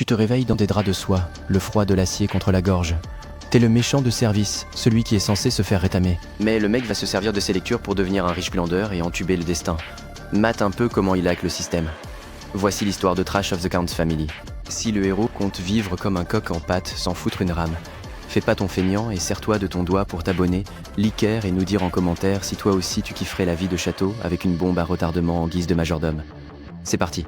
Tu te réveilles dans des draps de soie, le froid de l'acier contre la gorge. T'es le méchant de service, celui qui est censé se faire rétamer. Mais le mec va se servir de ses lectures pour devenir un riche glandeur et entuber le destin. Mate un peu comment il hack le système. Voici l'histoire de Trash of the Count's Family. Si le héros compte vivre comme un coq en pâte sans foutre une rame, fais pas ton feignant et serre-toi de ton doigt pour t'abonner, liker et nous dire en commentaire si toi aussi tu kifferais la vie de château avec une bombe à retardement en guise de majordome. C'est parti.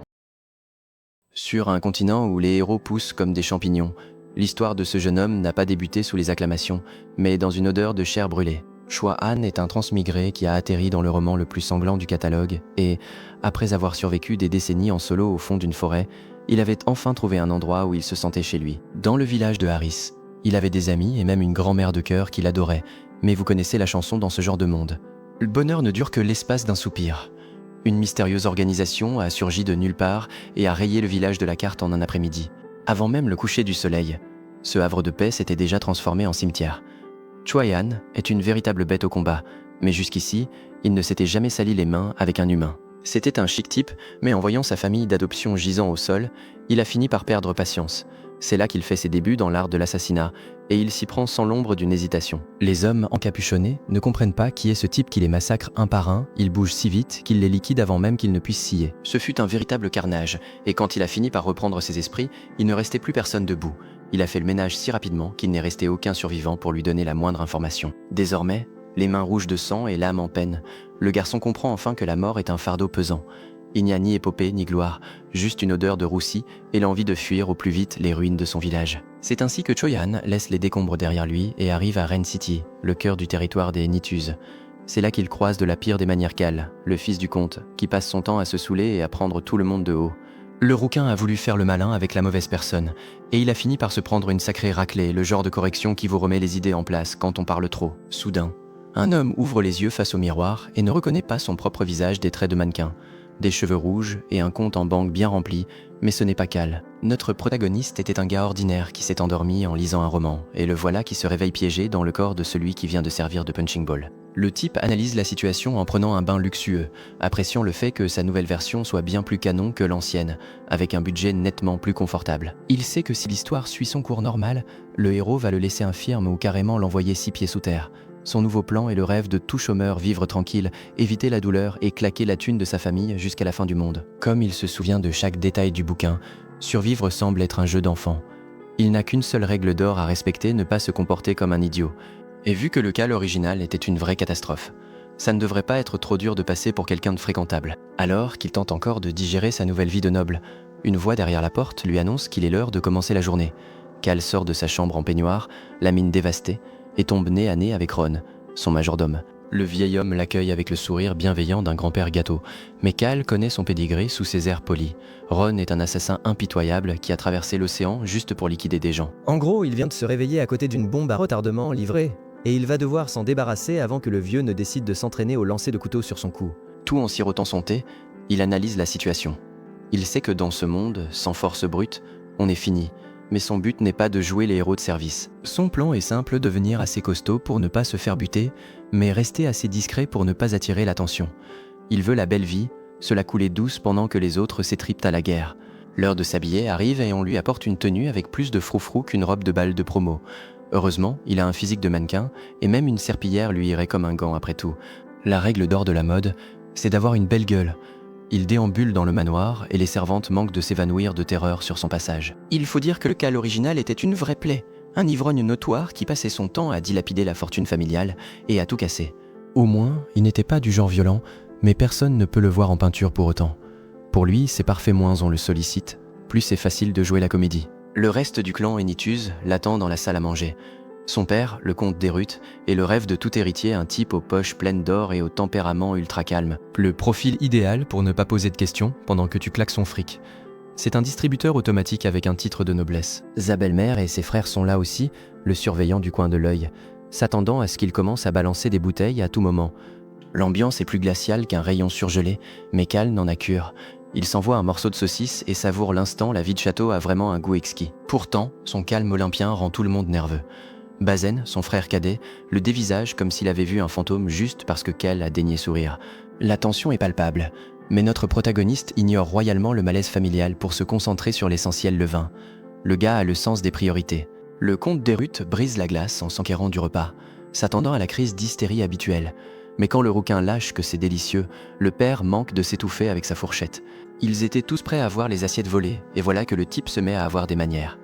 Sur un continent où les héros poussent comme des champignons, l'histoire de ce jeune homme n'a pas débuté sous les acclamations, mais dans une odeur de chair brûlée. Choi-Han est un transmigré qui a atterri dans le roman le plus sanglant du catalogue et, après avoir survécu des décennies en solo au fond d'une forêt, il avait enfin trouvé un endroit où il se sentait chez lui. Dans le village de Harris, il avait des amis et même une grand-mère de cœur qu'il adorait, mais vous connaissez la chanson dans ce genre de monde. Le bonheur ne dure que l'espace d'un soupir. Une mystérieuse organisation a surgi de nulle part et a rayé le village de la carte en un après-midi. Avant même le coucher du soleil, ce havre de paix s'était déjà transformé en cimetière. Choi-Han est une véritable bête au combat, mais jusqu'ici, il ne s'était jamais sali les mains avec un humain. C'était un chic type, mais en voyant sa famille d'adoption gisant au sol, il a fini par perdre patience. C'est là qu'il fait ses débuts dans l'art de l'assassinat, et il s'y prend sans l'ombre d'une hésitation. Les hommes encapuchonnés ne comprennent pas qui est ce type qui les massacre un par un, il bouge si vite qu'il les liquide avant même qu'ils ne puissent scier. Ce fut un véritable carnage, et quand il a fini par reprendre ses esprits, il ne restait plus personne debout. Il a fait le ménage si rapidement qu'il n'est resté aucun survivant pour lui donner la moindre information. Désormais, les mains rouges de sang et l'âme en peine, le garçon comprend enfin que la mort est un fardeau pesant. Il n'y a ni épopée ni gloire, juste une odeur de roussi et l'envie de fuir au plus vite les ruines de son village. C'est ainsi que Choi-Han laisse les décombres derrière lui et arrive à Ren City, le cœur du territoire des Nitus. C'est là qu'il croise de la pire des manières Cal, le fils du comte, qui passe son temps à se saouler et à prendre tout le monde de haut. Le rouquin a voulu faire le malin avec la mauvaise personne, et il a fini par se prendre une sacrée raclée, le genre de correction qui vous remet les idées en place quand on parle trop. Soudain, un homme ouvre les yeux face au miroir et ne reconnaît pas son propre visage des traits de mannequin. Des cheveux rouges et un compte en banque bien rempli, mais ce n'est pas Cal. Notre protagoniste était un gars ordinaire qui s'est endormi en lisant un roman, et le voilà qui se réveille piégé dans le corps de celui qui vient de servir de punching ball. Le type analyse la situation en prenant un bain luxueux, appréciant le fait que sa nouvelle version soit bien plus canon que l'ancienne, avec un budget nettement plus confortable. Il sait que si l'histoire suit son cours normal, le héros va le laisser infirme ou carrément l'envoyer 6 pieds sous terre. Son nouveau plan est le rêve de tout chômeur vivre tranquille, éviter la douleur et claquer la thune de sa famille jusqu'à la fin du monde. Comme il se souvient de chaque détail du bouquin, survivre semble être un jeu d'enfant. Il n'a qu'une seule règle d'or à respecter, ne pas se comporter comme un idiot. Et vu que le Cal original était une vraie catastrophe, ça ne devrait pas être trop dur de passer pour quelqu'un de fréquentable. Alors qu'il tente encore de digérer sa nouvelle vie de noble, une voix derrière la porte lui annonce qu'il est l'heure de commencer la journée. Cal sort de sa chambre en peignoir, la mine dévastée, et tombe nez à nez avec Ron, son majordome. Le vieil homme l'accueille avec le sourire bienveillant d'un grand-père gâteau, mais Cal connaît son pédigré sous ses airs polis. Ron est un assassin impitoyable qui a traversé l'océan juste pour liquider des gens. En gros, il vient de se réveiller à côté d'une bombe à retardement livrée, et il va devoir s'en débarrasser avant que le vieux ne décide de s'entraîner au lancer de couteau sur son cou. Tout en sirotant son thé, il analyse la situation. Il sait que dans ce monde, sans force brute, on est fini. Mais son but n'est pas de jouer les héros de service. Son plan est simple, devenir assez costaud pour ne pas se faire buter, mais rester assez discret pour ne pas attirer l'attention. Il veut la belle vie, se la couler douce pendant que les autres s'étripent à la guerre. L'heure de s'habiller arrive et on lui apporte une tenue avec plus de froufrou qu'une robe de bal de promo. Heureusement, il a un physique de mannequin, et même une serpillière lui irait comme un gant après tout. La règle d'or de la mode, c'est d'avoir une belle gueule. Il déambule dans le manoir et les servantes manquent de s'évanouir de terreur sur son passage. Il faut dire que le Cal original était une vraie plaie, un ivrogne notoire qui passait son temps à dilapider la fortune familiale et à tout casser. Au moins, il n'était pas du genre violent, mais personne ne peut le voir en peinture pour autant. Pour lui, c'est parfait moins on le sollicite, plus c'est facile de jouer la comédie. Le reste du clan Enitus l'attend dans la salle à manger. Son père, le comte d'Erut, est le rêve de tout héritier, un type aux poches pleines d'or et au tempérament ultra calme. Le profil idéal pour ne pas poser de questions pendant que tu claques son fric. C'est un distributeur automatique avec un titre de noblesse. Sa belle-mère et ses frères sont là aussi, le surveillant du coin de l'œil, s'attendant à ce qu'il commence à balancer des bouteilles à tout moment. L'ambiance est plus glaciale qu'un rayon surgelé, mais Cal n'en a cure. Il s'envoie un morceau de saucisse et savoure l'instant, la vie de château a vraiment un goût exquis. Pourtant, son calme olympien rend tout le monde nerveux. Bazen, son frère cadet, le dévisage comme s'il avait vu un fantôme juste parce que Cal a daigné sourire. La tension est palpable, mais notre protagoniste ignore royalement le malaise familial pour se concentrer sur l'essentiel, le vin. Le gars a le sens des priorités. Le comte Derut brise la glace en s'enquérant du repas, s'attendant à la crise d'hystérie habituelle. Mais quand le rouquin lâche que c'est délicieux, le père manque de s'étouffer avec sa fourchette. Ils étaient tous prêts à voir les assiettes voler, et voilà que le type se met à avoir des manières.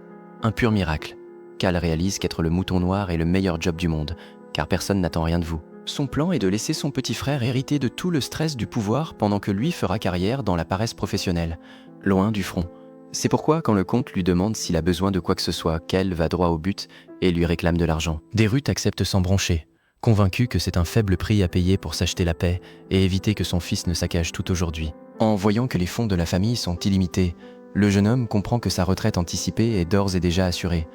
Un pur miracle. Cal réalise qu'être le mouton noir est le meilleur job du monde, car personne n'attend rien de vous. Son plan est de laisser son petit frère hériter de tout le stress du pouvoir pendant que lui fera carrière dans la paresse professionnelle, loin du front. C'est pourquoi quand le comte lui demande s'il a besoin de quoi que ce soit, Cal va droit au but et lui réclame de l'argent. Derut accepte sans broncher, convaincu que c'est un faible prix à payer pour s'acheter la paix et éviter que son fils ne saccage tout aujourd'hui. En voyant que les fonds de la famille sont illimités, le jeune homme comprend que sa retraite anticipée est d'ores et déjà assurée.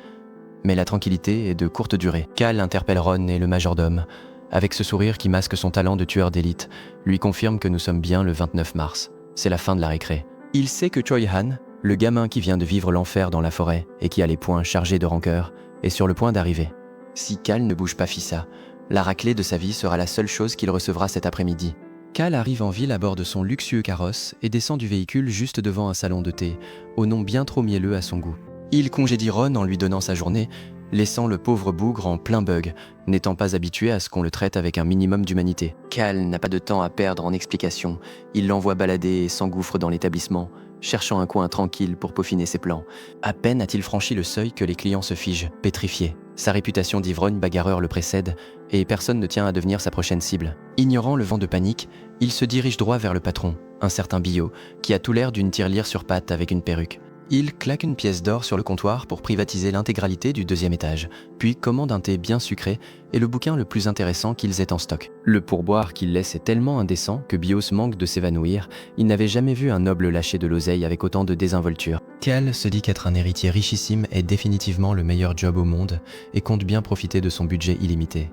Mais la tranquillité est de courte durée. Cal interpelle Ron et le majordome, avec ce sourire qui masque son talent de tueur d'élite, lui confirme que nous sommes bien le 29 mars. C'est la fin de la récré. Il sait que Choi Han, le gamin qui vient de vivre l'enfer dans la forêt et qui a les poings chargés de rancœur, est sur le point d'arriver. Si Cal ne bouge pas Fissa, la raclée de sa vie sera la seule chose qu'il recevra cet après-midi. Cal arrive en ville à bord de son luxueux carrosse et descend du véhicule juste devant un salon de thé, au nom bien trop mielleux à son goût. Il congédie Ron en lui donnant sa journée, laissant le pauvre bougre en plein bug, n'étant pas habitué à ce qu'on le traite avec un minimum d'humanité. Cal n'a pas de temps à perdre en explications, il l'envoie balader et s'engouffre dans l'établissement, cherchant un coin tranquille pour peaufiner ses plans. À peine a-t-il franchi le seuil que les clients se figent, pétrifiés. Sa réputation d'ivrogne bagarreur le précède, et personne ne tient à devenir sa prochaine cible. Ignorant le vent de panique, il se dirige droit vers le patron, un certain Bio, qui a tout l'air d'une tirelire sur pattes avec une perruque. Il claque une pièce d'or sur le comptoir pour privatiser l'intégralité du 2e étage, puis commande un thé bien sucré et le bouquin le plus intéressant qu'ils aient en stock. Le pourboire qu'il laisse est tellement indécent que Bios manque de s'évanouir, il n'avait jamais vu un noble lâcher de l'oseille avec autant de désinvolture. Cal se dit qu'être un héritier richissime est définitivement le meilleur job au monde et compte bien profiter de son budget illimité.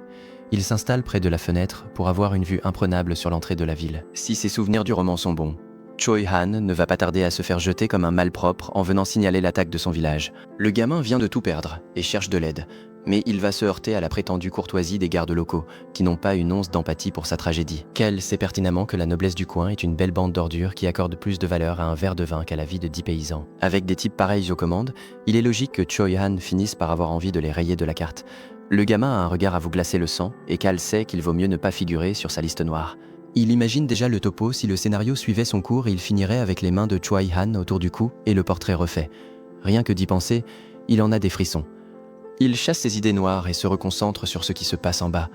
Il s'installe près de la fenêtre pour avoir une vue imprenable sur l'entrée de la ville. Si ses souvenirs du roman sont bons, Choi Han ne va pas tarder à se faire jeter comme un malpropre en venant signaler l'attaque de son village. Le gamin vient de tout perdre et cherche de l'aide, mais il va se heurter à la prétendue courtoisie des gardes locaux, qui n'ont pas une once d'empathie pour sa tragédie. Cal sait pertinemment que la noblesse du coin est une belle bande d'ordures qui accorde plus de valeur à un verre de vin qu'à la vie de 10 paysans. Avec des types pareils aux commandes, il est logique que Choi Han finisse par avoir envie de les rayer de la carte. Le gamin a un regard à vous glacer le sang, et Cal sait qu'il vaut mieux ne pas figurer sur sa liste noire. Il imagine déjà le topo si le scénario suivait son cours et il finirait avec les mains de Choi Han autour du cou et le portrait refait. Rien que d'y penser, il en a des frissons. Il chasse ses idées noires et se reconcentre sur ce qui se passe en bas.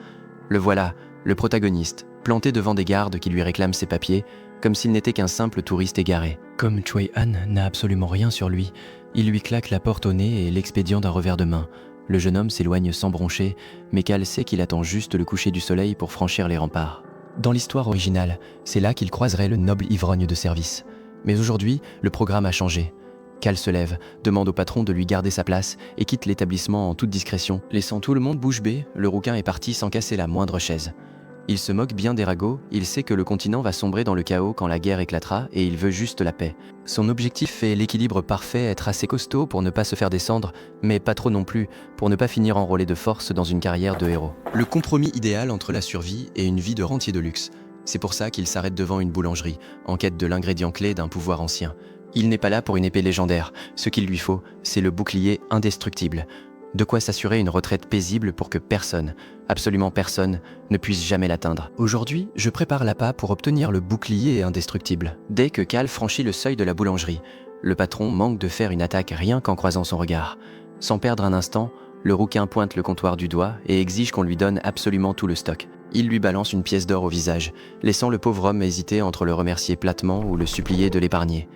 Le voilà, le protagoniste, planté devant des gardes qui lui réclament ses papiers, comme s'il n'était qu'un simple touriste égaré. Comme Choi Han n'a absolument rien sur lui, il lui claque la porte au nez et l'expédient d'un revers de main. Le jeune homme s'éloigne sans broncher, mais Cal sait qu'il attend juste le coucher du soleil pour franchir les remparts. Dans l'histoire originale, c'est là qu'il croiserait le noble ivrogne de service. Mais aujourd'hui, le programme a changé. Cal se lève, demande au patron de lui garder sa place et quitte l'établissement en toute discrétion. Laissant tout le monde bouche bée, le rouquin est parti sans casser la moindre chaise. Il se moque bien des ragots, il sait que le continent va sombrer dans le chaos quand la guerre éclatera et il veut juste la paix. Son objectif est l'équilibre parfait, être assez costaud pour ne pas se faire descendre, mais pas trop non plus, pour ne pas finir enrôlé de force dans une carrière de héros. Le compromis idéal entre la survie et une vie de rentier de luxe. C'est pour ça qu'il s'arrête devant une boulangerie, en quête de l'ingrédient clé d'un pouvoir ancien. Il n'est pas là pour une épée légendaire, ce qu'il lui faut, c'est le bouclier indestructible. De quoi s'assurer une retraite paisible pour que personne, absolument personne, ne puisse jamais l'atteindre. Aujourd'hui, je prépare l'appât pour obtenir le bouclier indestructible. Dès que Cal franchit le seuil de la boulangerie, le patron manque de faire une attaque rien qu'en croisant son regard. Sans perdre un instant, le rouquin pointe le comptoir du doigt et exige qu'on lui donne absolument tout le stock. Il lui balance une pièce d'or au visage, laissant le pauvre homme hésiter entre le remercier platement ou le supplier de l'épargner.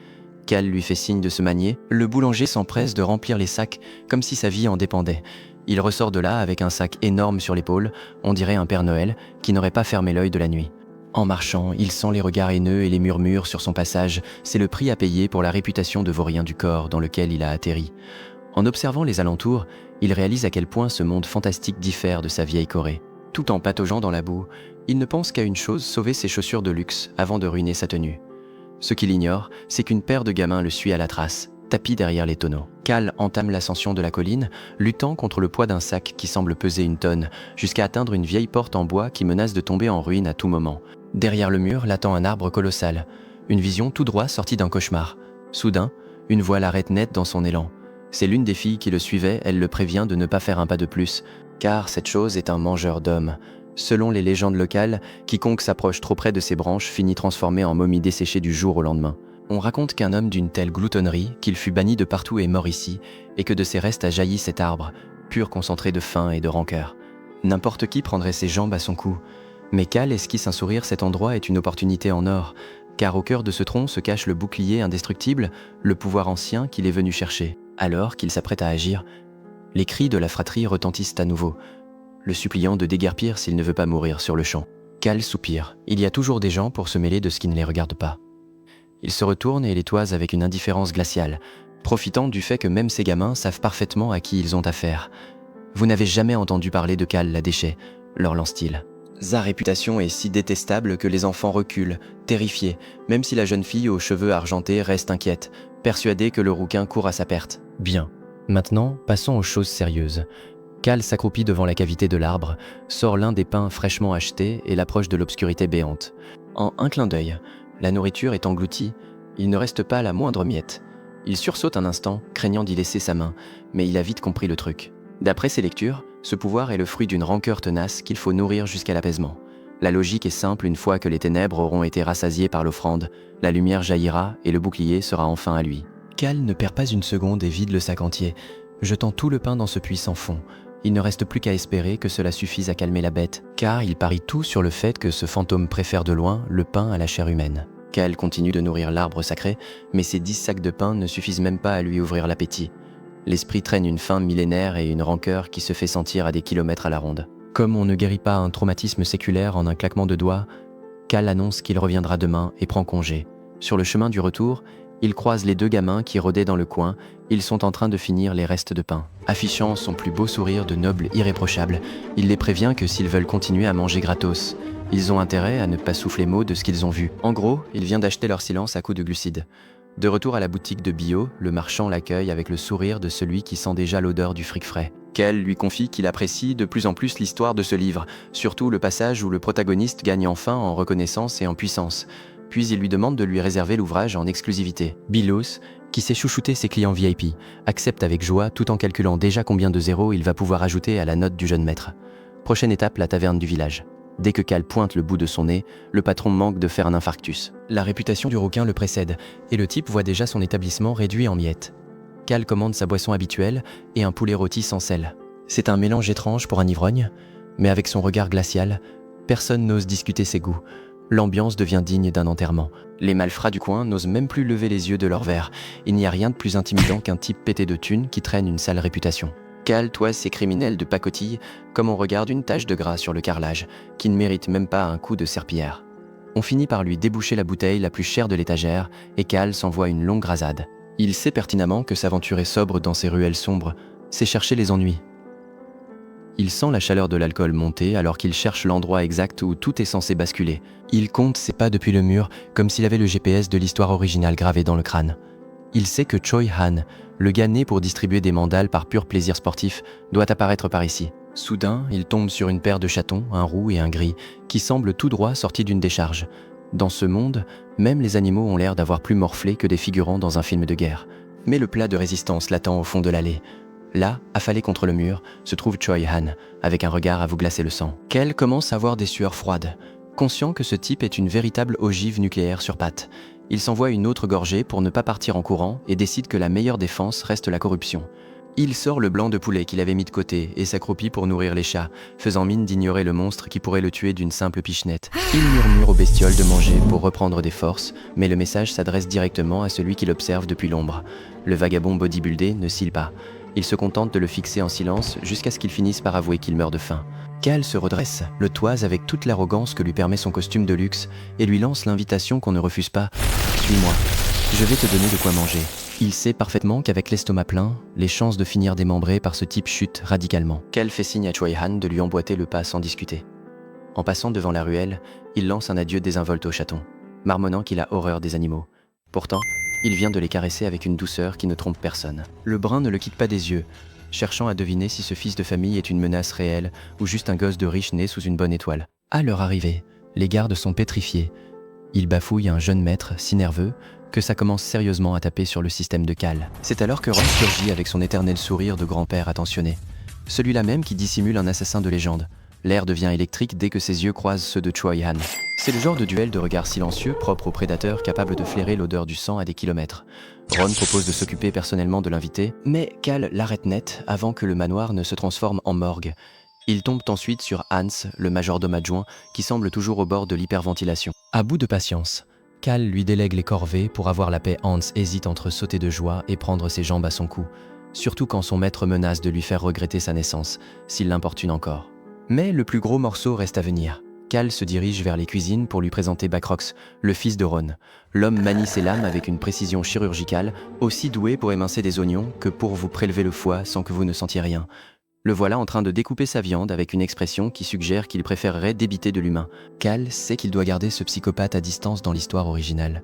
Cal lui fait signe de se manier, le boulanger s'empresse de remplir les sacs comme si sa vie en dépendait. Il ressort de là avec un sac énorme sur l'épaule, on dirait un Père Noël qui n'aurait pas fermé l'œil de la nuit. En marchant, il sent les regards haineux et les murmures sur son passage, c'est le prix à payer pour la réputation de vaurien du corps dans lequel il a atterri. En observant les alentours, il réalise à quel point ce monde fantastique diffère de sa vieille Corée. Tout en pataugeant dans la boue, il ne pense qu'à une chose, sauver ses chaussures de luxe avant de ruiner sa tenue. Ce qu'il ignore, c'est qu'une paire de gamins le suit à la trace, tapis derrière les tonneaux. Cal entame l'ascension de la colline, luttant contre le poids d'un sac qui semble peser une tonne, jusqu'à atteindre une vieille porte en bois qui menace de tomber en ruine à tout moment. Derrière le mur l'attend un arbre colossal, une vision tout droit sortie d'un cauchemar. Soudain, une voix l'arrête net dans son élan. C'est l'une des filles qui le suivait, elle le prévient de ne pas faire un pas de plus, car cette chose est un mangeur d'hommes. Selon les légendes locales, quiconque s'approche trop près de ses branches finit transformé en momie desséchée du jour au lendemain. On raconte qu'un homme d'une telle gloutonnerie, qu'il fut banni de partout est mort ici, et que de ses restes a jailli cet arbre, pur concentré de faim et de rancœur. N'importe qui prendrait ses jambes à son cou. Mais Cal esquisse un sourire, cet endroit est une opportunité en or, car au cœur de ce tronc se cache le bouclier indestructible, le pouvoir ancien qu'il est venu chercher. Alors qu'il s'apprête à agir, les cris de la fratrie retentissent à nouveau, le suppliant de déguerpir s'il ne veut pas mourir sur le champ. Cal soupire. Il y a toujours des gens pour se mêler de ce qui ne les regarde pas. Il se retourne et les toise avec une indifférence glaciale, profitant du fait que même ces gamins savent parfaitement à qui ils ont affaire. « Vous n'avez jamais entendu parler de Cal la déchet », leur lance-t-il. Sa réputation est si détestable que les enfants reculent, terrifiés, même si la jeune fille aux cheveux argentés reste inquiète, persuadée que le rouquin court à sa perte. Bien. Maintenant, passons aux choses sérieuses. Cal s'accroupit devant la cavité de l'arbre, sort l'un des pains fraîchement achetés et l'approche de l'obscurité béante. En un clin d'œil, la nourriture est engloutie, il ne reste pas la moindre miette. Il sursaute un instant, craignant d'y laisser sa main, mais il a vite compris le truc. D'après ses lectures, ce pouvoir est le fruit d'une rancœur tenace qu'il faut nourrir jusqu'à l'apaisement. La logique est simple, une fois que les ténèbres auront été rassasiées par l'offrande, la lumière jaillira et le bouclier sera enfin à lui. Cal ne perd pas une seconde et vide le sac entier, jetant tout le pain dans ce puits sans fond. Il ne reste plus qu'à espérer que cela suffise à calmer la bête, car il parie tout sur le fait que ce fantôme préfère de loin le pain à la chair humaine. Cal continue de nourrir l'arbre sacré, mais ses 10 sacs de pain ne suffisent même pas à lui ouvrir l'appétit. L'esprit traîne une faim millénaire et une rancœur qui se fait sentir à des kilomètres à la ronde. Comme on ne guérit pas un traumatisme séculaire en un claquement de doigts, Cal annonce qu'il reviendra demain et prend congé. Sur le chemin du retour, il croise les 2 gamins qui rôdaient dans le coin, ils sont en train de finir les restes de pain. Affichant son plus beau sourire de noble irréprochable, il les prévient que s'ils veulent continuer à manger gratos, ils ont intérêt à ne pas souffler mot de ce qu'ils ont vu. En gros, il vient d'acheter leur silence à coups de glucides. De retour à la boutique de bio, le marchand l'accueille avec le sourire de celui qui sent déjà l'odeur du fric frais. Cal lui confie qu'il apprécie de plus en plus l'histoire de ce livre, surtout le passage où le protagoniste gagne enfin en reconnaissance et en puissance. Puis il lui demande de lui réserver l'ouvrage en exclusivité. Bilos, qui sait chouchouter ses clients VIP, accepte avec joie tout en calculant déjà combien de zéros il va pouvoir ajouter à la note du jeune maître. Prochaine étape, la taverne du village. Dès que Cal pointe le bout de son nez, le patron manque de faire un infarctus. La réputation du rouquin le précède, et le type voit déjà son établissement réduit en miettes. Cal commande sa boisson habituelle et un poulet rôti sans sel. C'est un mélange étrange pour un ivrogne, mais avec son regard glacial, personne n'ose discuter ses goûts. L'ambiance devient digne d'un enterrement. Les malfrats du coin n'osent même plus lever les yeux de leur verre. Il n'y a rien de plus intimidant qu'un type pété de thunes qui traîne une sale réputation. Cal toise ces criminels de pacotille comme on regarde une tache de gras sur le carrelage, qui ne mérite même pas un coup de serpillière. On finit par lui déboucher la bouteille la plus chère de l'étagère et Cal s'envoie une longue rasade. Il sait pertinemment que s'aventurer sobre dans ces ruelles sombres, c'est chercher les ennuis. Il sent la chaleur de l'alcool monter alors qu'il cherche l'endroit exact où tout est censé basculer. Il compte ses pas depuis le mur comme s'il avait le GPS de l'histoire originale gravé dans le crâne. Il sait que Choi Han, le gars né pour distribuer des mandales par pur plaisir sportif, doit apparaître par ici. Soudain, il tombe sur une paire de chatons, un roux et un gris, qui semblent tout droit sortis d'une décharge. Dans ce monde, même les animaux ont l'air d'avoir plus morflé que des figurants dans un film de guerre. Mais le plat de résistance l'attend au fond de l'allée. Là, affalé contre le mur, se trouve Choi Han, avec un regard à vous glacer le sang. Cal commence à avoir des sueurs froides. Conscient que ce type est une véritable ogive nucléaire sur pattes, il s'envoie une autre gorgée pour ne pas partir en courant et décide que la meilleure défense reste la corruption. Il sort le blanc de poulet qu'il avait mis de côté et s'accroupit pour nourrir les chats, faisant mine d'ignorer le monstre qui pourrait le tuer d'une simple pichenette. Il murmure aux bestioles de manger pour reprendre des forces, mais le message s'adresse directement à celui qui l'observe depuis l'ombre. Le vagabond bodybuildé ne cille pas. Il se contente de le fixer en silence jusqu'à ce qu'il finisse par avouer qu'il meurt de faim. Cal se redresse, le toise avec toute l'arrogance que lui permet son costume de luxe et lui lance l'invitation qu'on ne refuse pas. « Suis-moi, je vais te donner de quoi manger. » Il sait parfaitement qu'avec l'estomac plein, les chances de finir démembré par ce type chutent radicalement. Cal fait signe à Choi Han de lui emboîter le pas sans discuter. En passant devant la ruelle, il lance un adieu désinvolte au chaton, marmonnant qu'il a horreur des animaux. Pourtant, il vient de les caresser avec une douceur qui ne trompe personne. Le brun ne le quitte pas des yeux, cherchant à deviner si ce fils de famille est une menace réelle ou juste un gosse de riche né sous une bonne étoile. À leur arrivée, les gardes sont pétrifiés. Ils bafouillent un jeune maître si nerveux que ça commence sérieusement à taper sur le système de Cal. C'est alors que Ron surgit avec son éternel sourire de grand-père attentionné. Celui-là même qui dissimule un assassin de légende. L'air devient électrique dès que ses yeux croisent ceux de Choi Han. C'est le genre de duel de regard silencieux propre au prédateur capable de flairer l'odeur du sang à des kilomètres. Ron propose de s'occuper personnellement de l'invité, mais Cal l'arrête net avant que le manoir ne se transforme en morgue. Il tombe ensuite sur Hans, le majordome adjoint, qui semble toujours au bord de l'hyperventilation. À bout de patience, Cal lui délègue les corvées pour avoir la paix. Hans hésite entre sauter de joie et prendre ses jambes à son cou, surtout quand son maître menace de lui faire regretter sa naissance, s'il l'importune encore. Mais le plus gros morceau reste à venir. Cal se dirige vers les cuisines pour lui présenter Backrox, le fils de Ron. L'homme manie ses lames avec une précision chirurgicale, aussi douée pour émincer des oignons que pour vous prélever le foie sans que vous ne sentiez rien. Le voilà en train de découper sa viande avec une expression qui suggère qu'il préférerait débiter de l'humain. Cal sait qu'il doit garder ce psychopathe à distance dans l'histoire originale.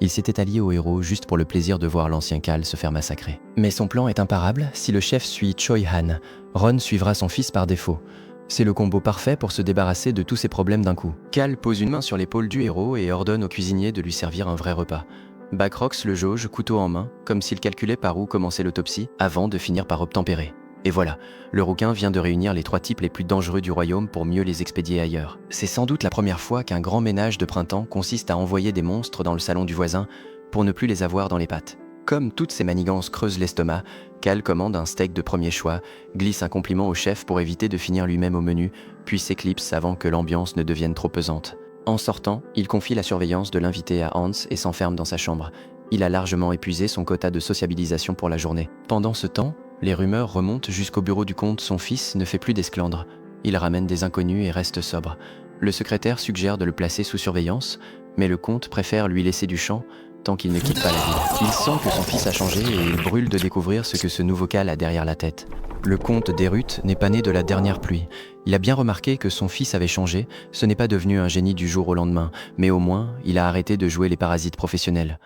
Il s'était allié au héros juste pour le plaisir de voir l'ancien Cal se faire massacrer. Mais son plan est imparable. Si le chef suit Choi Han, Ron suivra son fils par défaut. C'est le combo parfait pour se débarrasser de tous ses problèmes d'un coup. Cal pose une main sur l'épaule du héros et ordonne au cuisinier de lui servir un vrai repas. Backrox le jauge, couteau en main, comme s'il calculait par où commencer l'autopsie, avant de finir par obtempérer. Et voilà, le rouquin vient de réunir les 3 types les plus dangereux du royaume pour mieux les expédier ailleurs. C'est sans doute la première fois qu'un grand ménage de printemps consiste à envoyer des monstres dans le salon du voisin pour ne plus les avoir dans les pattes. Comme toutes ces manigances creusent l'estomac, Cal commande un steak de premier choix, glisse un compliment au chef pour éviter de finir lui-même au menu, puis s'éclipse avant que l'ambiance ne devienne trop pesante. En sortant, il confie la surveillance de l'invité à Hans et s'enferme dans sa chambre. Il a largement épuisé son quota de sociabilisation pour la journée. Pendant ce temps, les rumeurs remontent jusqu'au bureau du comte. Son fils ne fait plus d'esclandre. Il ramène des inconnus et reste sobre. Le secrétaire suggère de le placer sous surveillance, mais le comte préfère lui laisser du champ tant qu'il ne quitte pas la ville. Il sent que son fils a changé et il brûle de découvrir ce que ce nouveau Cal a derrière la tête. Le comte Derut n'est pas né de la dernière pluie. Il a bien remarqué que son fils avait changé, ce n'est pas devenu un génie du jour au lendemain, mais au moins, il a arrêté de jouer les parasites professionnels.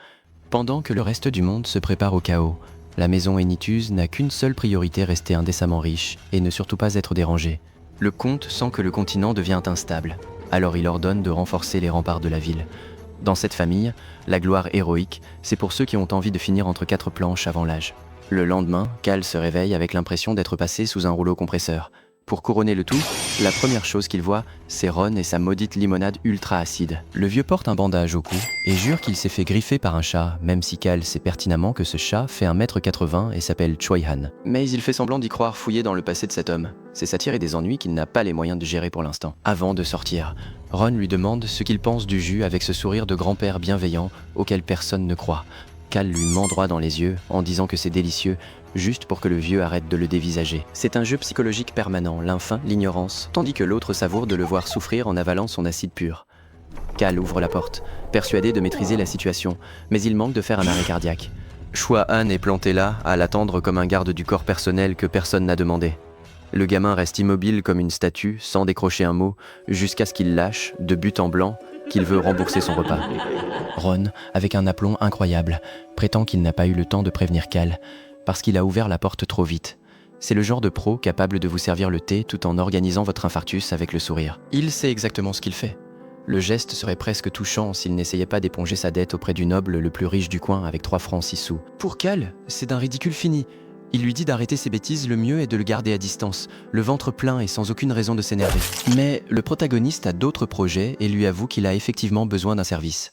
Pendant que le reste du monde se prépare au chaos, la maison Enituse n'a qu'une seule priorité, rester indécemment riche et ne surtout pas être dérangé. Le comte sent que le continent devient instable, alors il ordonne de renforcer les remparts de la ville. Dans cette famille, la gloire héroïque, c'est pour ceux qui ont envie de finir entre 4 planches avant l'âge. Le lendemain, Cal se réveille avec l'impression d'être passé sous un rouleau compresseur. Pour couronner le tout, la première chose qu'il voit, c'est Ron et sa maudite limonade ultra acide. Le vieux porte un bandage au cou et jure qu'il s'est fait griffer par un chat, même si Cal sait pertinemment que ce chat fait 1,80 m et s'appelle Choi Han. Mais il fait semblant d'y croire, fouillé dans le passé de cet homme. C'est s'attirer des ennuis qu'il n'a pas les moyens de gérer pour l'instant. Avant de sortir, Ron lui demande ce qu'il pense du jus avec ce sourire de grand-père bienveillant auquel personne ne croit. Cal lui ment droit dans les yeux en disant que c'est délicieux, juste pour que le vieux arrête de le dévisager. C'est un jeu psychologique permanent, l'infin, l'ignorance, tandis que l'autre savoure de le voir souffrir en avalant son acide pur. Cal ouvre la porte, persuadé de maîtriser la situation, mais il manque de faire un arrêt cardiaque. Choi Han est planté là, à l'attendre comme un garde du corps personnel que personne n'a demandé. Le gamin reste immobile comme une statue, sans décrocher un mot, jusqu'à ce qu'il lâche, de but en blanc, qu'il veut rembourser son repas. Ron, avec un aplomb incroyable, prétend qu'il n'a pas eu le temps de prévenir Cal, parce qu'il a ouvert la porte trop vite. C'est le genre de pro capable de vous servir le thé tout en organisant votre infarctus avec le sourire. Il sait exactement ce qu'il fait. Le geste serait presque touchant s'il n'essayait pas d'éponger sa dette auprès du noble le plus riche du coin avec 3 francs 6 sous. Pour Cal, c'est d'un ridicule fini. Il lui dit d'arrêter ses bêtises, le mieux est de le garder à distance, le ventre plein et sans aucune raison de s'énerver. Mais le protagoniste a d'autres projets et lui avoue qu'il a effectivement besoin d'un service.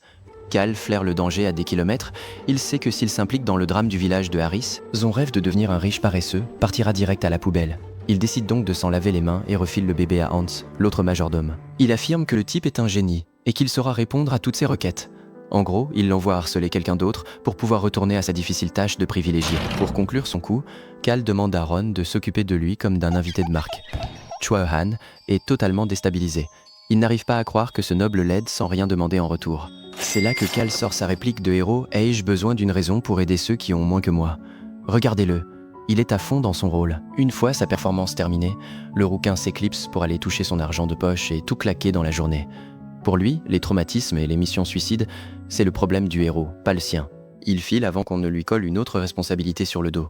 Cal flaire le danger à des kilomètres, il sait que s'il s'implique dans le drame du village de Harris, son rêve de devenir un riche paresseux partira direct à la poubelle. Il décide donc de s'en laver les mains et refile le bébé à Hans, l'autre majordome. Il affirme que le type est un génie et qu'il saura répondre à toutes ses requêtes. En gros, il l'envoie harceler quelqu'un d'autre pour pouvoir retourner à sa difficile tâche de privilégié. Pour conclure son coup, Cal demande à Ron de s'occuper de lui comme d'un invité de marque. Choi Han est totalement déstabilisé. Il n'arrive pas à croire que ce noble l'aide sans rien demander en retour. C'est là que Cal sort sa réplique de héros « Ai-je besoin d'une raison pour aider ceux qui ont moins que moi ?» Regardez-le, il est à fond dans son rôle. Une fois sa performance terminée, le rouquin s'éclipse pour aller toucher son argent de poche et tout claquer dans la journée. Pour lui, les traumatismes et les missions suicides, c'est le problème du héros, pas le sien. Il file avant qu'on ne lui colle une autre responsabilité sur le dos.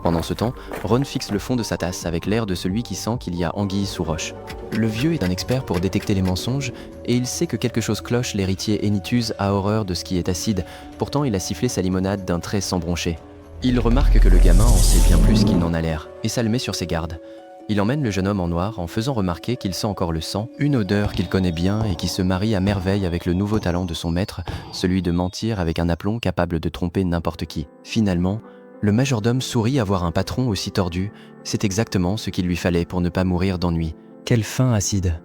Pendant ce temps, Ron fixe le fond de sa tasse avec l'air de celui qui sent qu'il y a anguille sous roche. Le vieux est un expert pour détecter les mensonges et il sait que quelque chose cloche. L'héritier Enituse a horreur de ce qui est acide, pourtant il a sifflé sa limonade d'un trait sans broncher. Il remarque que le gamin en sait bien plus qu'il n'en a l'air et ça le met sur ses gardes. Il emmène le jeune homme en noir en faisant remarquer qu'il sent encore le sang, une odeur qu'il connaît bien et qui se marie à merveille avec le nouveau talent de son maître, celui de mentir avec un aplomb capable de tromper n'importe qui. Finalement, le majordome sourit à voir un patron aussi tordu, c'est exactement ce qu'il lui fallait pour ne pas mourir d'ennui. Quelle fin acide!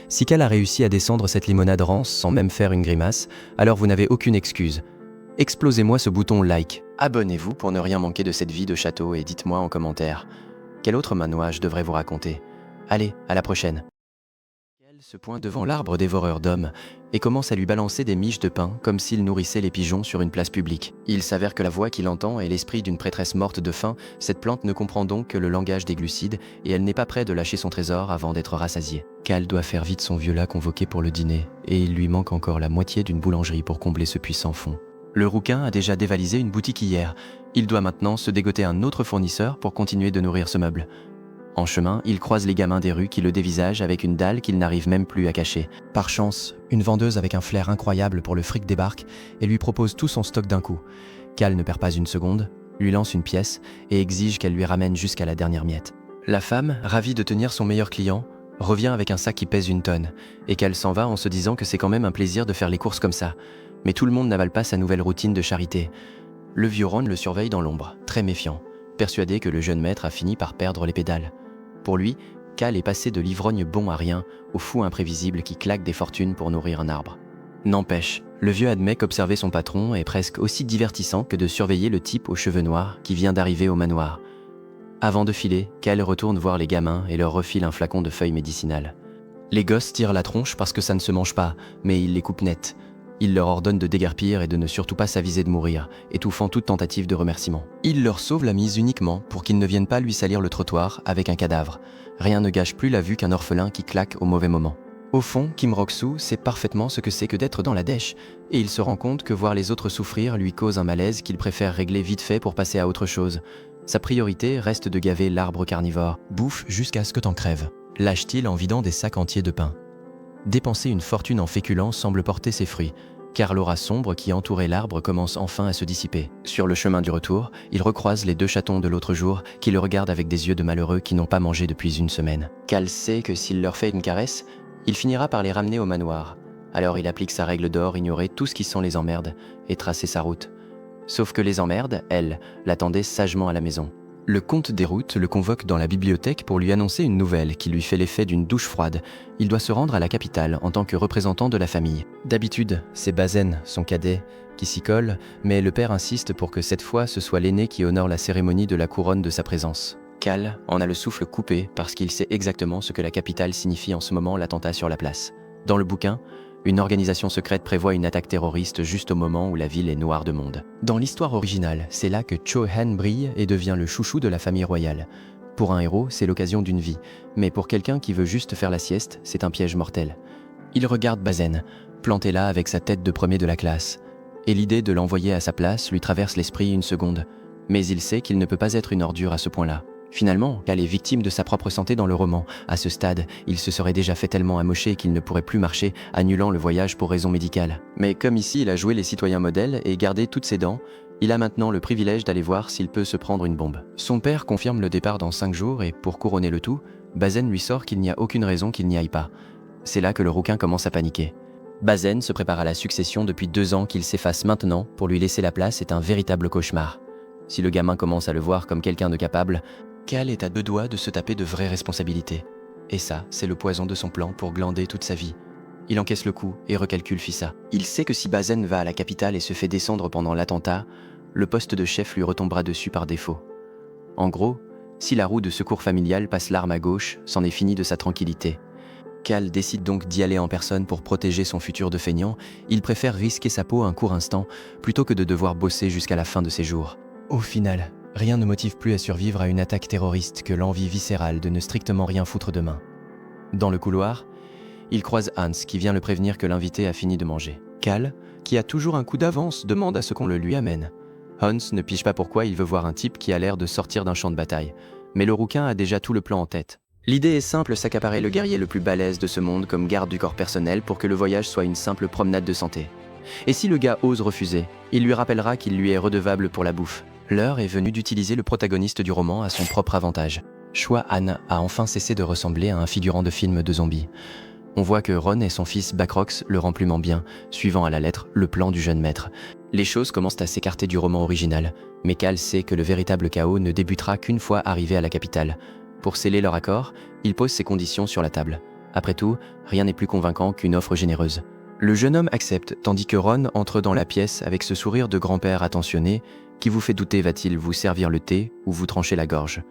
Si Cal a réussi à descendre cette limonade rance sans même faire une grimace, alors vous n'avez aucune excuse. Explosez-moi ce bouton like. Abonnez-vous pour ne rien manquer de cette vie de château et dites-moi en commentaire. Quel autre manoir je devrais vous raconter? Allez, à la prochaine. Cal se pointe devant l'arbre dévoreur d'hommes et commence à lui balancer des miches de pain comme s'il nourrissait les pigeons sur une place publique. Il s'avère que la voix qu'il entend est l'esprit d'une prêtresse morte de faim. Cette plante ne comprend donc que le langage des glucides et elle n'est pas près de lâcher son trésor avant d'être rassasiée. Cal doit faire vite son vieux-là convoqué pour le dîner et il lui manque encore la moitié d'une boulangerie pour combler ce puits sans fond. Le rouquin a déjà dévalisé une boutique hier. Il doit maintenant se dégoter un autre fournisseur pour continuer de nourrir ce meuble. En chemin, il croise les gamins des rues qui le dévisagent avec une dalle qu'il n'arrive même plus à cacher. Par chance, une vendeuse avec un flair incroyable pour le fric débarque et lui propose tout son stock d'un coup. Cal ne perd pas une seconde, lui lance une pièce et exige qu'elle lui ramène jusqu'à la dernière miette. La femme, ravie de tenir son meilleur client, revient avec un sac qui pèse une tonne et Cal s'en va en se disant que c'est quand même un plaisir de faire les courses comme ça. Mais tout le monde n'avale pas sa nouvelle routine de charité. Le vieux Ron le surveille dans l'ombre, très méfiant, persuadé que le jeune maître a fini par perdre les pédales. Pour lui, Cal est passé de l'ivrogne bon à rien au fou imprévisible qui claque des fortunes pour nourrir un arbre. N'empêche, le vieux admet qu'observer son patron est presque aussi divertissant que de surveiller le type aux cheveux noirs qui vient d'arriver au manoir. Avant de filer, Cal retourne voir les gamins et leur refile un flacon de feuilles médicinales. Les gosses tirent la tronche parce que ça ne se mange pas, mais il les coupe net. Il leur ordonne de déguerpir et de ne surtout pas s'aviser de mourir, étouffant toute tentative de remerciement. Il leur sauve la mise uniquement pour qu'ils ne viennent pas lui salir le trottoir avec un cadavre. Rien ne gâche plus la vue qu'un orphelin qui claque au mauvais moment. Au fond, Kim Rok-soo sait parfaitement ce que c'est que d'être dans la dèche, et il se rend compte que voir les autres souffrir lui cause un malaise qu'il préfère régler vite fait pour passer à autre chose. Sa priorité reste de gaver l'arbre carnivore. Bouffe jusqu'à ce que t'en crèves. Lâche-t-il en vidant des sacs entiers de pain. Dépenser une fortune en féculents semble porter ses fruits, car l'aura sombre qui entourait l'arbre commence enfin à se dissiper. Sur le chemin du retour, il recroise les deux chatons de l'autre jour qui le regardent avec des yeux de malheureux qui n'ont pas mangé depuis une semaine. Cal sait que s'il leur fait une caresse, il finira par les ramener au manoir. Alors il applique sa règle d'or, ignorer tout ce qui sent les emmerdes et tracer sa route. Sauf que les emmerdes, elles, l'attendaient sagement à la maison. Le comte des routes le convoque dans la bibliothèque pour lui annoncer une nouvelle qui lui fait l'effet d'une douche froide. Il doit se rendre à la capitale en tant que représentant de la famille. D'habitude, c'est Bazen, son cadet, qui s'y colle, mais le père insiste pour que cette fois ce soit l'aîné qui honore la cérémonie de la couronne de sa présence. Cal en a le souffle coupé parce qu'il sait exactement ce que la capitale signifie en ce moment l'attentat sur la place. Dans le bouquin, une organisation secrète prévoit une attaque terroriste juste au moment où la ville est noire de monde. Dans l'histoire originale, c'est là que Cho Han brille et devient le chouchou de la famille royale. Pour un héros, c'est l'occasion d'une vie, mais pour quelqu'un qui veut juste faire la sieste, c'est un piège mortel. Il regarde Bazen, planté là avec sa tête de premier de la classe, et l'idée de l'envoyer à sa place lui traverse l'esprit une seconde, mais il sait qu'il ne peut pas être une ordure à ce point-là. Finalement, Cal est victime de sa propre santé dans le roman. À ce stade, il se serait déjà fait tellement amocher qu'il ne pourrait plus marcher, annulant le voyage pour raison médicale. Mais comme ici il a joué les citoyens modèles et gardé toutes ses dents, il a maintenant le privilège d'aller voir s'il peut se prendre une bombe. Son père confirme le départ dans 5 jours et pour couronner le tout, Bazen lui sort qu'il n'y a aucune raison qu'il n'y aille pas. C'est là que le rouquin commence à paniquer. Bazen se prépare à la succession depuis 2 ans. Qu'il s'efface maintenant pour lui laisser la place est un véritable cauchemar. Si le gamin commence à le voir comme quelqu'un de capable, Cal est à 2 doigts de se taper de vraies responsabilités. Et ça, c'est le poison de son plan pour glander toute sa vie. Il encaisse le coup et recalcule Fissa. Il sait que si Bazen va à la capitale et se fait descendre pendant l'attentat, le poste de chef lui retombera dessus par défaut. En gros, si la roue de secours familial passe l'arme à gauche, c'en est fini de sa tranquillité. Cal décide donc d'y aller en personne pour protéger son futur de feignant. Il préfère risquer sa peau un court instant plutôt que de devoir bosser jusqu'à la fin de ses jours. Au final, rien ne motive plus à survivre à une attaque terroriste que l'envie viscérale de ne strictement rien foutre demain. Dans le couloir, il croise Hans qui vient le prévenir que l'invité a fini de manger. Cal, qui a toujours un coup d'avance, demande à ce qu'on le lui amène. Hans ne pige pas pourquoi il veut voir un type qui a l'air de sortir d'un champ de bataille. Mais le rouquin a déjà tout le plan en tête. L'idée est simple, s'accaparer le guerrier le plus balèze de ce monde comme garde du corps personnel pour que le voyage soit une simple promenade de santé. Et si le gars ose refuser, il lui rappellera qu'il lui est redevable pour la bouffe. L'heure est venue d'utiliser le protagoniste du roman à son propre avantage. Choi-Han a enfin cessé de ressembler à un figurant de film de zombies. On voit que Ron et son fils Backrox le remplument bien, suivant à la lettre le plan du jeune maître. Les choses commencent à s'écarter du roman original, mais Cal sait que le véritable chaos ne débutera qu'une fois arrivé à la capitale. Pour sceller leur accord, il pose ses conditions sur la table. Après tout, rien n'est plus convaincant qu'une offre généreuse. Le jeune homme accepte, tandis que Ron entre dans la pièce avec ce sourire de grand-père attentionné qui vous fait douter va-t-il vous servir le thé ou vous trancher la gorge.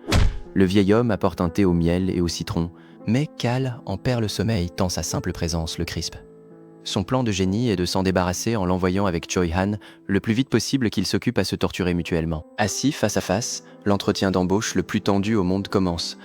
Le vieil homme apporte un thé au miel et au citron, mais Cal en perd le sommeil tant sa simple présence le crispe. Son plan de génie est de s'en débarrasser en l'envoyant avec Choi-Han le plus vite possible qu'ils s'occupent à se torturer mutuellement. Assis face à face, l'entretien d'embauche le plus tendu au monde commence.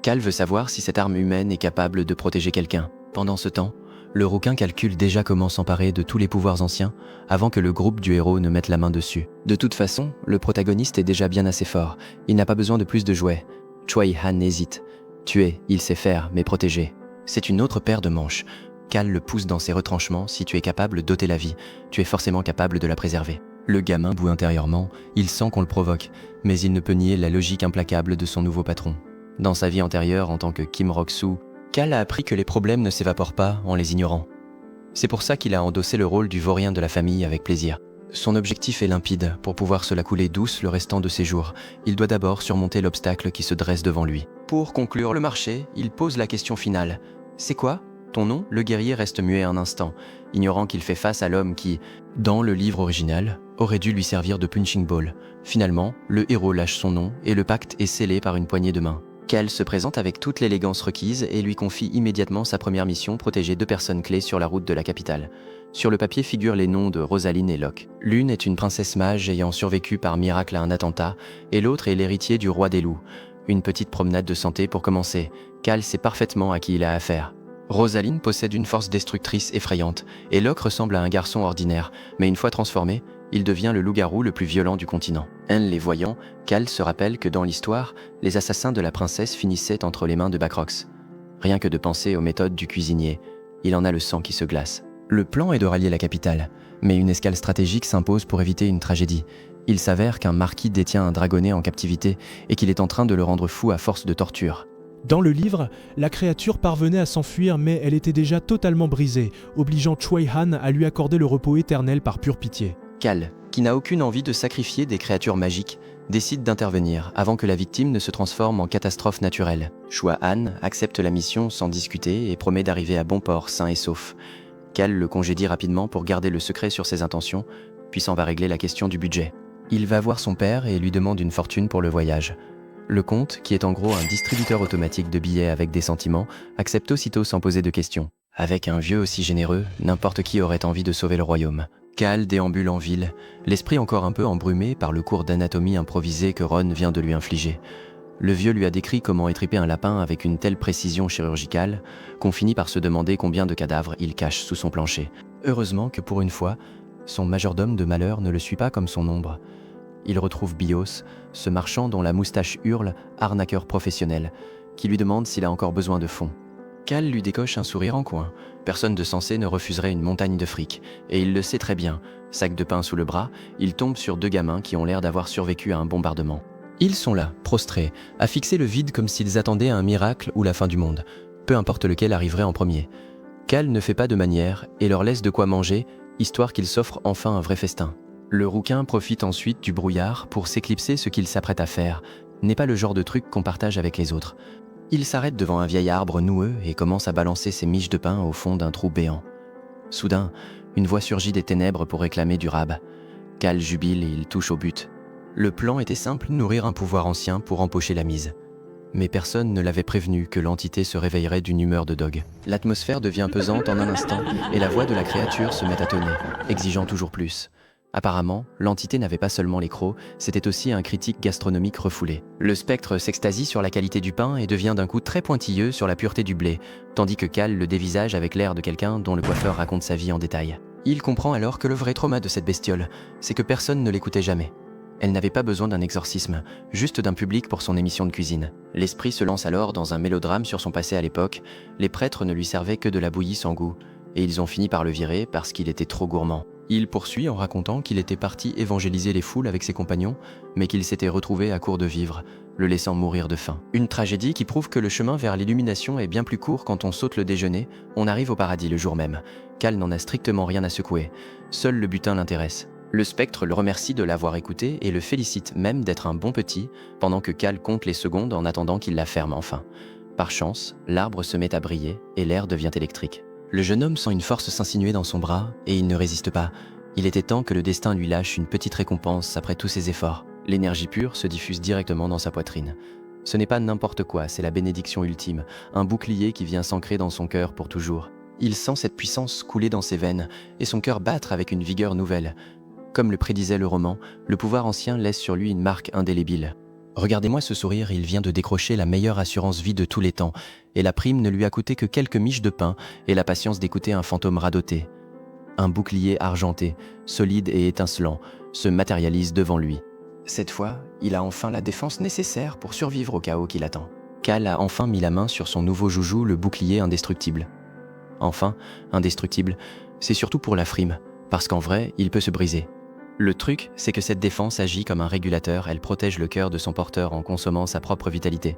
Cal veut savoir si cette arme humaine est capable de protéger quelqu'un. Pendant ce temps, le rouquin calcule déjà comment s'emparer de tous les pouvoirs anciens avant que le groupe du héros ne mette la main dessus. De toute façon, le protagoniste est déjà bien assez fort. Il n'a pas besoin de plus de jouets. Choi-Han hésite. Tuer, il sait faire, mais protéger, c'est une autre paire de manches. Cal le pousse dans ses retranchements. Si tu es capable d'ôter la vie, tu es forcément capable de la préserver. Le gamin bout intérieurement, il sent qu'on le provoque, mais il ne peut nier la logique implacable de son nouveau patron. Dans sa vie antérieure en tant que Kim Rok-soo, Cal a appris que les problèmes ne s'évaporent pas en les ignorant. C'est pour ça qu'il a endossé le rôle du vaurien de la famille avec plaisir. Son objectif est limpide, pour pouvoir se la couler douce le restant de ses jours. Il doit d'abord surmonter l'obstacle qui se dresse devant lui. Pour conclure le marché, il pose la question finale. C'est quoi ton nom? Le guerrier reste muet un instant, ignorant qu'il fait face à l'homme qui, dans le livre original, aurait dû lui servir de punching ball. Finalement, le héros lâche son nom et le pacte est scellé par une poignée de main. Cal se présente avec toute l'élégance requise et lui confie immédiatement sa première mission, protéger 2 personnes clés sur la route de la capitale. Sur le papier figurent les noms de Rosaline et Locke. L'une est une princesse mage ayant survécu par miracle à un attentat, et l'autre est l'héritier du roi des loups. Une petite promenade de santé pour commencer. Cal sait parfaitement à qui il a affaire. Rosaline possède une force destructrice effrayante, et Locke ressemble à un garçon ordinaire, mais une fois transformé, il devient le loup-garou le plus violent du continent. Les voyant, Cal se rappelle que dans l'histoire, les assassins de la princesse finissaient entre les mains de Backrox. Rien que de penser aux méthodes du cuisinier, il en a le sang qui se glace. Le plan est de rallier la capitale, mais une escale stratégique s'impose pour éviter une tragédie. Il s'avère qu'un marquis détient un dragonnet en captivité et qu'il est en train de le rendre fou à force de torture. Dans le livre, la créature parvenait à s'enfuir mais elle était déjà totalement brisée, obligeant Choi-Han à lui accorder le repos éternel par pure pitié. Cal, qui n'a aucune envie de sacrifier des créatures magiques, décide d'intervenir avant que la victime ne se transforme en catastrophe naturelle. Choi-Han accepte la mission sans discuter et promet d'arriver à bon port sain et sauf. Cal le congédie rapidement pour garder le secret sur ses intentions, puis s'en va régler la question du budget. Il va voir son père et lui demande une fortune pour le voyage. Le comte, qui est en gros un distributeur automatique de billets avec des sentiments, accepte aussitôt sans poser de questions. Avec un vieux aussi généreux, n'importe qui aurait envie de sauver le royaume. Cal déambule en ville, l'esprit encore un peu embrumé par le cours d'anatomie improvisé que Ron vient de lui infliger. Le vieux lui a décrit comment étriper un lapin avec une telle précision chirurgicale qu'on finit par se demander combien de cadavres il cache sous son plancher. Heureusement que pour une fois, son majordome de malheur ne le suit pas comme son ombre. Il retrouve Bios, ce marchand dont la moustache hurle, arnaqueur professionnel, qui lui demande s'il a encore besoin de fonds. Cal lui décoche un sourire en coin. Personne de sensé ne refuserait une montagne de fric, et il le sait très bien. Sac de pain sous le bras, il tombe sur 2 gamins qui ont l'air d'avoir survécu à un bombardement. Ils sont là, prostrés, à fixer le vide comme s'ils attendaient un miracle ou la fin du monde, peu importe lequel arriverait en premier. Cal ne fait pas de manière et leur laisse de quoi manger, histoire qu'ils s'offrent enfin un vrai festin. Le rouquin profite ensuite du brouillard pour s'éclipser. Ce qu'il s'apprête à faire n'est pas le genre de truc qu'on partage avec les autres. Il s'arrête devant un vieil arbre noueux et commence à balancer ses miches de pain au fond d'un trou béant. Soudain, une voix surgit des ténèbres pour réclamer du rab. Cal jubile et il touche au but. Le plan était simple, nourrir un pouvoir ancien pour empocher la mise. Mais personne ne l'avait prévenu que l'entité se réveillerait d'une humeur de dogue. L'atmosphère devient pesante en un instant et la voix de la créature se met à tonner, exigeant toujours plus. Apparemment, l'entité n'avait pas seulement les crocs, c'était aussi un critique gastronomique refoulé. Le spectre s'extasie sur la qualité du pain et devient d'un coup très pointilleux sur la pureté du blé, tandis que Cal le dévisage avec l'air de quelqu'un dont le coiffeur raconte sa vie en détail. Il comprend alors que le vrai trauma de cette bestiole, c'est que personne ne l'écoutait jamais. Elle n'avait pas besoin d'un exorcisme, juste d'un public pour son émission de cuisine. L'esprit se lance alors dans un mélodrame sur son passé à l'époque. Les prêtres ne lui servaient que de la bouillie sans goût, et ils ont fini par le virer parce qu'il était trop gourmand. Il poursuit en racontant qu'il était parti évangéliser les foules avec ses compagnons, mais qu'il s'était retrouvé à court de vivres, le laissant mourir de faim. Une tragédie qui prouve que le chemin vers l'illumination est bien plus court quand on saute le déjeuner, on arrive au paradis le jour même. Cal n'en a strictement rien à secouer, seul le butin l'intéresse. Le spectre le remercie de l'avoir écouté et le félicite même d'être un bon petit, pendant que Cal compte les secondes en attendant qu'il la ferme enfin. Par chance, l'arbre se met à briller et l'air devient électrique. Le jeune homme sent une force s'insinuer dans son bras et il ne résiste pas. Il était temps que le destin lui lâche une petite récompense après tous ses efforts. L'énergie pure se diffuse directement dans sa poitrine. Ce n'est pas n'importe quoi, c'est la bénédiction ultime, un bouclier qui vient s'ancrer dans son cœur pour toujours. Il sent cette puissance couler dans ses veines et son cœur battre avec une vigueur nouvelle. Comme le prédisait le roman, le pouvoir ancien laisse sur lui une marque indélébile. Regardez-moi ce sourire, il vient de décrocher la meilleure assurance vie de tous les temps, et la prime ne lui a coûté que quelques miches de pain et la patience d'écouter un fantôme radoter. Un bouclier argenté, solide et étincelant, se matérialise devant lui. Cette fois, il a enfin la défense nécessaire pour survivre au chaos qui l'attend. Cal a enfin mis la main sur son nouveau joujou, le bouclier indestructible. Enfin, indestructible, c'est surtout pour la frime, parce qu'en vrai, il peut se briser. Le truc, c'est que cette défense agit comme un régulateur, elle protège le cœur de son porteur en consommant sa propre vitalité.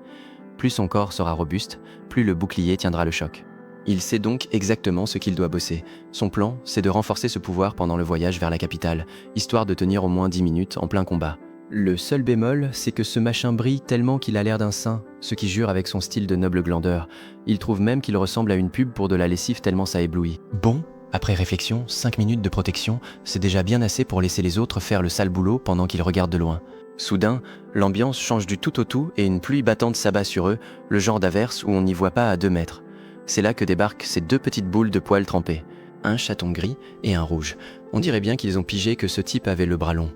Plus son corps sera robuste, plus le bouclier tiendra le choc. Il sait donc exactement ce qu'il doit bosser. Son plan, c'est de renforcer ce pouvoir pendant le voyage vers la capitale, histoire de tenir au moins 10 minutes en plein combat. Le seul bémol, c'est que ce machin brille tellement qu'il a l'air d'un saint, ce qui jure avec son style de noble glandeur. Il trouve même qu'il ressemble à une pub pour de la lessive tellement ça éblouit. Bon, après réflexion, 5 minutes de protection, c'est déjà bien assez pour laisser les autres faire le sale boulot pendant qu'ils regardent de loin. Soudain, l'ambiance change du tout au tout et une pluie battante s'abat sur eux, le genre d'averse où on n'y voit pas à 2 mètres. C'est là que débarquent ces 2 petites boules de poils trempés, un chaton gris et un rouge. On dirait bien qu'ils ont pigé que ce type avait le bras long.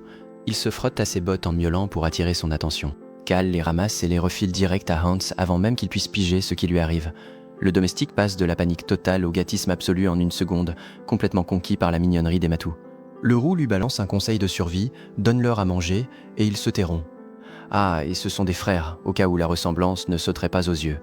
Il se frotte à ses bottes en miaulant pour attirer son attention. Cal les ramasse et les refile direct à Hans avant même qu'il puisse piger ce qui lui arrive. Le domestique passe de la panique totale au gâtisme absolu en 1 seconde, complètement conquis par la mignonnerie des matous. Le roux lui balance un conseil de survie, donne-leur à manger, et ils se tairont. Ah, et ce sont des frères, au cas où la ressemblance ne sauterait pas aux yeux.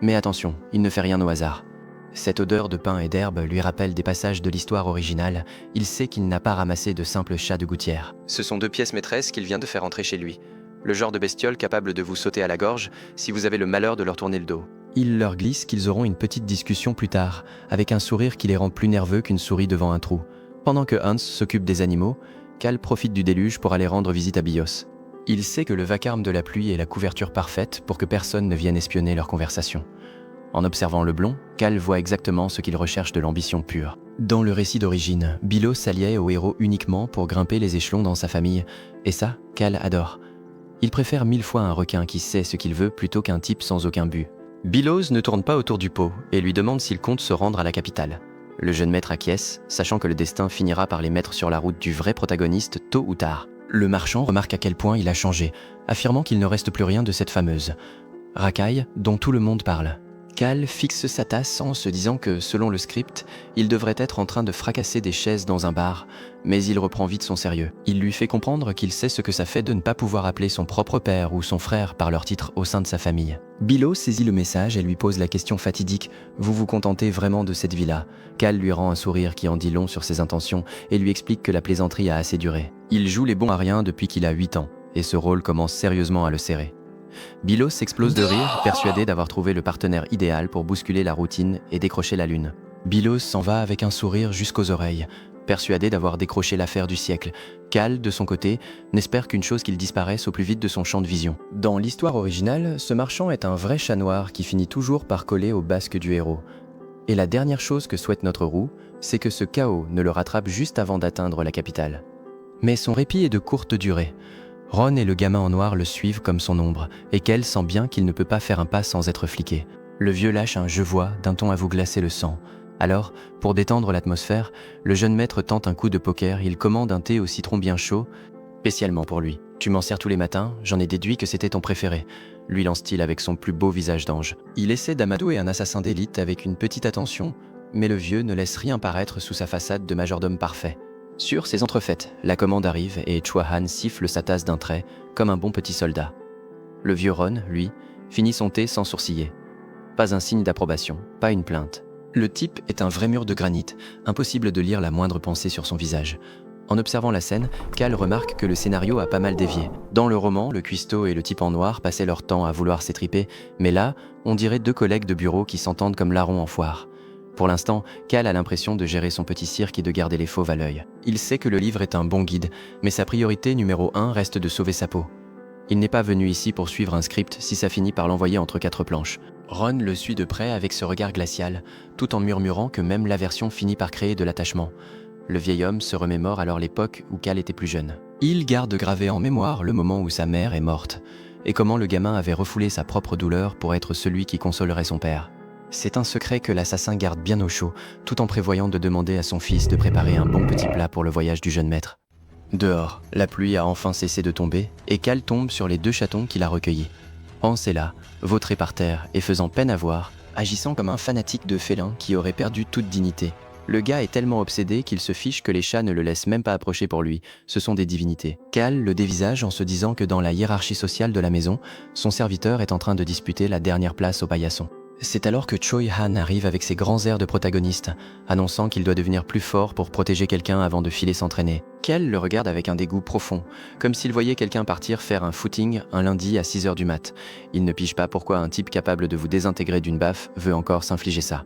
Mais attention, il ne fait rien au hasard. Cette odeur de pain et d'herbe lui rappelle des passages de l'histoire originale, il sait qu'il n'a pas ramassé de simples chats de gouttière. Ce sont 2 pièces maîtresses qu'il vient de faire entrer chez lui. Le genre de bestiole capable de vous sauter à la gorge si vous avez le malheur de leur tourner le dos. Il leur glisse qu'ils auront une petite discussion plus tard, avec un sourire qui les rend plus nerveux qu'une souris devant un trou. Pendant que Hans s'occupe des animaux, Cal profite du déluge pour aller rendre visite à Bios. Il sait que le vacarme de la pluie est la couverture parfaite pour que personne ne vienne espionner leur conversation. En observant le blond, Cal voit exactement ce qu'il recherche de l'ambition pure. Dans le récit d'origine, Bilos s'alliait au héros uniquement pour grimper les échelons dans sa famille, et ça, Cal adore. Il préfère 1000 fois un requin qui sait ce qu'il veut plutôt qu'un type sans aucun but. Bilos ne tourne pas autour du pot et lui demande s'il compte se rendre à la capitale. Le jeune maître acquiesce, sachant que le destin finira par les mettre sur la route du vrai protagoniste tôt ou tard. Le marchand remarque à quel point il a changé, affirmant qu'il ne reste plus rien de cette fameuse racaille dont tout le monde parle. Cal fixe sa tasse en se disant que, selon le script, il devrait être en train de fracasser des chaises dans un bar, mais il reprend vite son sérieux. Il lui fait comprendre qu'il sait ce que ça fait de ne pas pouvoir appeler son propre père ou son frère par leur titre au sein de sa famille. Bilos saisit le message et lui pose la question fatidique « Vous vous contentez vraiment de cette vie-là ?» Cal lui rend un sourire qui en dit long sur ses intentions et lui explique que la plaisanterie a assez duré. Il joue les bons à rien depuis qu'il a 8 ans, et ce rôle commence sérieusement à le serrer. Bilos explose de rire, persuadé d'avoir trouvé le partenaire idéal pour bousculer la routine et décrocher la lune. Bilos s'en va avec un sourire jusqu'aux oreilles, persuadé d'avoir décroché l'affaire du siècle. Cal, de son côté, n'espère qu'une chose qu'il disparaisse au plus vite de son champ de vision. Dans l'histoire originale, ce marchand est un vrai chat noir qui finit toujours par coller au basque du héros. Et la dernière chose que souhaite notre roux, c'est que ce chaos ne le rattrape juste avant d'atteindre la capitale. Mais son répit est de courte durée. Ron et le gamin en noir le suivent comme son ombre, et Kel sent bien qu'il ne peut pas faire un pas sans être fliqué. Le vieux lâche un « je vois » d'un ton à vous glacer le sang. Alors, pour détendre l'atmosphère, le jeune maître tente un coup de poker, il commande un thé au citron bien chaud, spécialement pour lui. « Tu m'en sers tous les matins, j'en ai déduit que c'était ton préféré », lui lance-t-il avec son plus beau visage d'ange. Il essaie d'amadouer un assassin d'élite avec une petite attention, mais le vieux ne laisse rien paraître sous sa façade de majordome parfait. Sur ces entrefaites, la commande arrive et Choi Han siffle sa tasse d'un trait, comme un bon petit soldat. Le vieux Ron, lui, finit son thé sans sourciller. Pas un signe d'approbation, pas une plainte. Le type est un vrai mur de granit, impossible de lire la moindre pensée sur son visage. En observant la scène, Cal remarque que le scénario a pas mal dévié. Dans le roman, le cuistot et le type en noir passaient leur temps à vouloir s'étriper, mais là, on dirait deux collègues de bureau qui s'entendent comme larrons en foire. Pour l'instant, Cal a l'impression de gérer son petit cirque et de garder les fauves à l'œil. Il sait que le livre est un bon guide, mais sa priorité numéro 1 reste de sauver sa peau. Il n'est pas venu ici pour suivre un script si ça finit par l'envoyer entre quatre planches. Ron le suit de près avec ce regard glacial, tout en murmurant que même l'aversion finit par créer de l'attachement. Le vieil homme se remémore alors l'époque où Cal était plus jeune. Il garde gravé en mémoire le moment où sa mère est morte, et comment le gamin avait refoulé sa propre douleur pour être celui qui consolerait son père. C'est un secret que l'assassin garde bien au chaud, tout en prévoyant de demander à son fils de préparer un bon petit plat pour le voyage du jeune maître. Dehors, la pluie a enfin cessé de tomber, et Cal tombe sur les deux chatons qu'il a recueillis. Hans est là, vautré par terre et faisant peine à voir, agissant comme un fanatique de félin qui aurait perdu toute dignité. Le gars est tellement obsédé qu'il se fiche que les chats ne le laissent même pas approcher pour lui, ce sont des divinités. Cal le dévisage en se disant que dans la hiérarchie sociale de la maison, son serviteur est en train de disputer la dernière place au paillasson. C'est alors que Choi Han arrive avec ses grands airs de protagoniste, annonçant qu'il doit devenir plus fort pour protéger quelqu'un avant de filer s'entraîner. Cal le regarde avec un dégoût profond, comme s'il voyait quelqu'un partir faire un footing un lundi à 6h du mat. Il ne pige pas pourquoi un type capable de vous désintégrer d'une baffe veut encore s'infliger ça.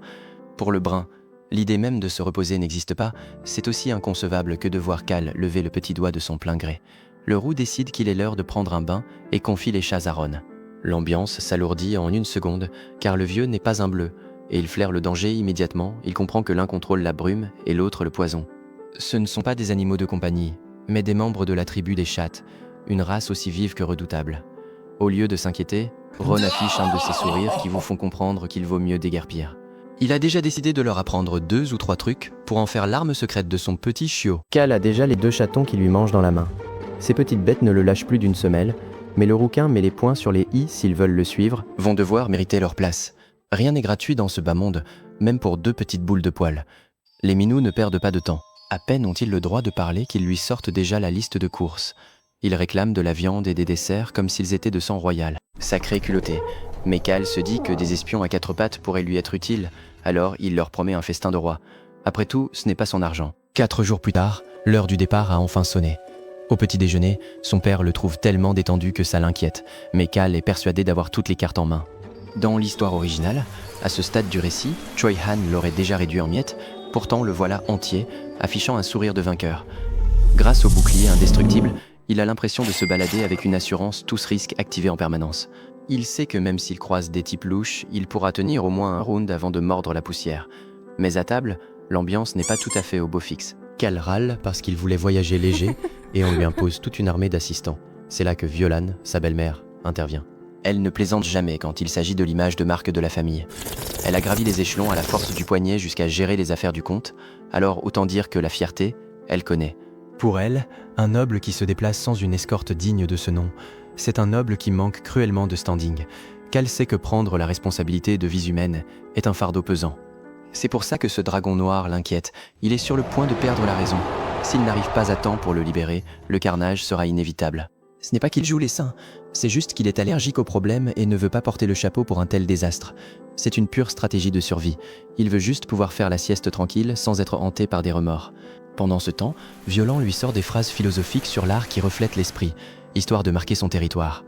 Pour le brun, l'idée même de se reposer n'existe pas, c'est aussi inconcevable que de voir Cal lever le petit doigt de son plein gré. Le roux décide qu'il est l'heure de prendre un bain et confie les chats à Ron. L'ambiance s'alourdit en une seconde, car le vieux n'est pas un bleu, et il flaire le danger immédiatement, il comprend que l'un contrôle la brume et l'autre le poison. Ce ne sont pas des animaux de compagnie, mais des membres de la tribu des chattes, une race aussi vive que redoutable. Au lieu de s'inquiéter, Ron affiche un de ces sourires qui vous font comprendre qu'il vaut mieux déguerpir. Il a déjà décidé de leur apprendre 2 ou 3 trucs pour en faire l'arme secrète de son petit chiot. Cal a déjà les deux chatons qui lui mangent dans la main. Ces petites bêtes ne le lâchent plus d'une semelle, mais le rouquin met les points sur les i s'ils veulent le suivre, Vont devoir mériter leur place. Rien n'est gratuit dans ce bas monde, même pour 2 petites boules de poils. Les minous ne perdent pas de temps. À peine ont-ils le droit de parler qu'ils lui sortent déjà la liste de courses. Ils réclament de la viande et des desserts comme s'ils étaient de sang royal. Sacré culotté. Mais Cal se dit que des espions à 4 pattes pourraient lui être utiles, alors il leur promet un festin de roi. Après tout, ce n'est pas son argent. 4 jours plus tard, l'heure du départ a enfin sonné. Au petit déjeuner, son père le trouve tellement détendu que ça l'inquiète, mais Cal est persuadé d'avoir toutes les cartes en main. Dans l'histoire originale, à ce stade du récit, Choi Han l'aurait déjà réduit en miettes, pourtant le voilà entier, affichant un sourire de vainqueur. Grâce au bouclier indestructible, il a l'impression de se balader avec une assurance tous risques activée en permanence. Il sait que même s'il croise des types louches, il pourra tenir au moins un round avant de mordre la poussière. Mais à table, l'ambiance n'est pas tout à fait au beau fixe. Cal râle parce qu'il voulait voyager léger et on lui impose toute une armée d'assistants. C'est là que Violan, sa belle-mère, intervient. Elle ne plaisante jamais quand il s'agit de l'image de marque de la famille. Elle a gravi les échelons à la force du poignet jusqu'à gérer les affaires du comte, alors autant dire que la fierté, elle connaît. Pour elle, un noble qui se déplace sans une escorte digne de ce nom, c'est un noble qui manque cruellement de standing. Cal sait que prendre la responsabilité de vies humaines est un fardeau pesant. C'est pour ça que ce dragon noir l'inquiète, il est sur le point de perdre la raison. S'il n'arrive pas à temps pour le libérer, le carnage sera inévitable. Ce n'est pas qu'il joue les saints, c'est juste qu'il est allergique au problème et ne veut pas porter le chapeau pour un tel désastre. C'est une pure stratégie de survie. Il veut juste pouvoir faire la sieste tranquille sans être hanté par des remords. Pendant ce temps, Violan lui sort des phrases philosophiques sur l'art qui reflètent l'esprit, histoire de marquer son territoire.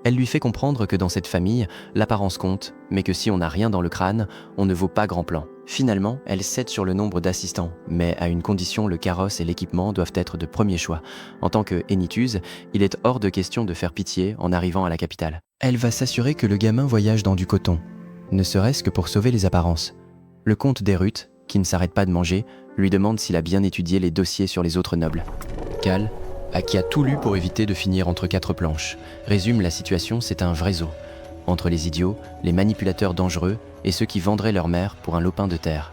Elle lui fait comprendre que dans cette famille, l'apparence compte, mais que si on n'a rien dans le crâne, on ne vaut pas grand plan. Finalement, elle cède sur le nombre d'assistants, mais à une condition, le carrosse et l'équipement doivent être de premier choix. En tant que Hénituse, il est hors de question de faire pitié en arrivant à la capitale. Elle va s'assurer que le gamin voyage dans du coton, ne serait-ce que pour sauver les apparences. Le comte Desruttes, qui ne s'arrête pas de manger, lui demande s'il a bien étudié les dossiers sur les autres nobles. Cal, à qui a tout lu pour éviter de finir entre 4 planches, résume la situation, c'est un vrai zoo. Entre les idiots, les manipulateurs dangereux et ceux qui vendraient leur mère pour un lopin de terre.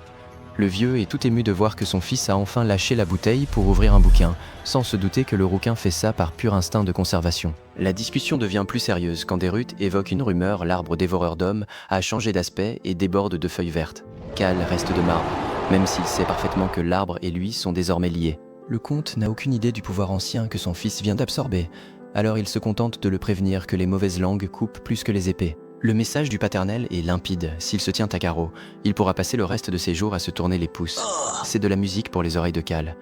Le vieux est tout ému de voir que son fils a enfin lâché la bouteille pour ouvrir un bouquin, sans se douter que le rouquin fait ça par pur instinct de conservation. La discussion devient plus sérieuse quand Desruttes évoque une rumeur, l'arbre dévoreur d'hommes a changé d'aspect et déborde de feuilles vertes. Cal reste de marbre, même s'il sait parfaitement que l'arbre et lui sont désormais liés. Le comte n'a aucune idée du pouvoir ancien que son fils vient d'absorber, alors il se contente de le prévenir que les mauvaises langues coupent plus que les épées. Le message du paternel est limpide, s'il se tient à carreau, il pourra passer le reste de ses jours à se tourner les pouces. C'est de la musique pour les oreilles de Cal.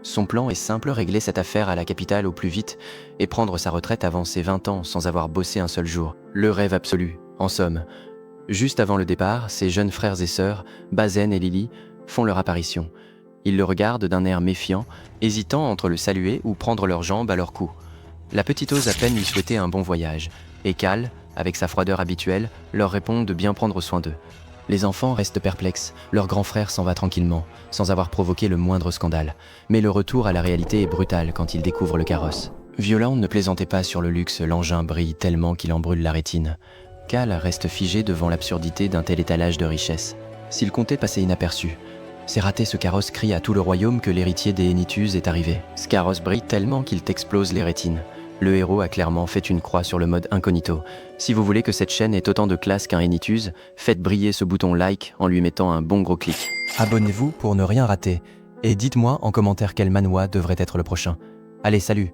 Son plan est simple, régler cette affaire à la capitale au plus vite et prendre sa retraite avant ses 20 ans sans avoir bossé un seul jour. Le rêve absolu, en somme. Juste avant le départ, ses jeunes frères et sœurs, Bazen et Lily, font leur apparition. Ils le regardent d'un air méfiant, hésitant entre le saluer ou prendre leurs jambes à leur cou. La petite ose à peine lui souhaiter un bon voyage, et Cal, avec sa froideur habituelle, leur répond de bien prendre soin d'eux. Les enfants restent perplexes, leur grand frère s'en va tranquillement, sans avoir provoqué le moindre scandale. Mais le retour à la réalité est brutal quand ils découvrent le carrosse. Violand ne plaisantait pas sur le luxe, l'engin brille tellement qu'il en brûle la rétine. Cal reste figé devant l'absurdité d'un tel étalage de richesse. S'il comptait passer inaperçu, c'est raté, ce carrosse crie à tout le royaume que l'héritier des Hénithus est arrivé. Ce carrosse brille tellement qu'il t'explose les rétines. Le héros a clairement fait une croix sur le mode incognito. Si vous voulez que cette chaîne ait autant de classe qu'un Hénithus, faites briller ce bouton like en lui mettant un bon gros clic. Abonnez-vous pour ne rien rater. Et dites-moi en commentaire quel manhwa devrait être le prochain. Allez, salut!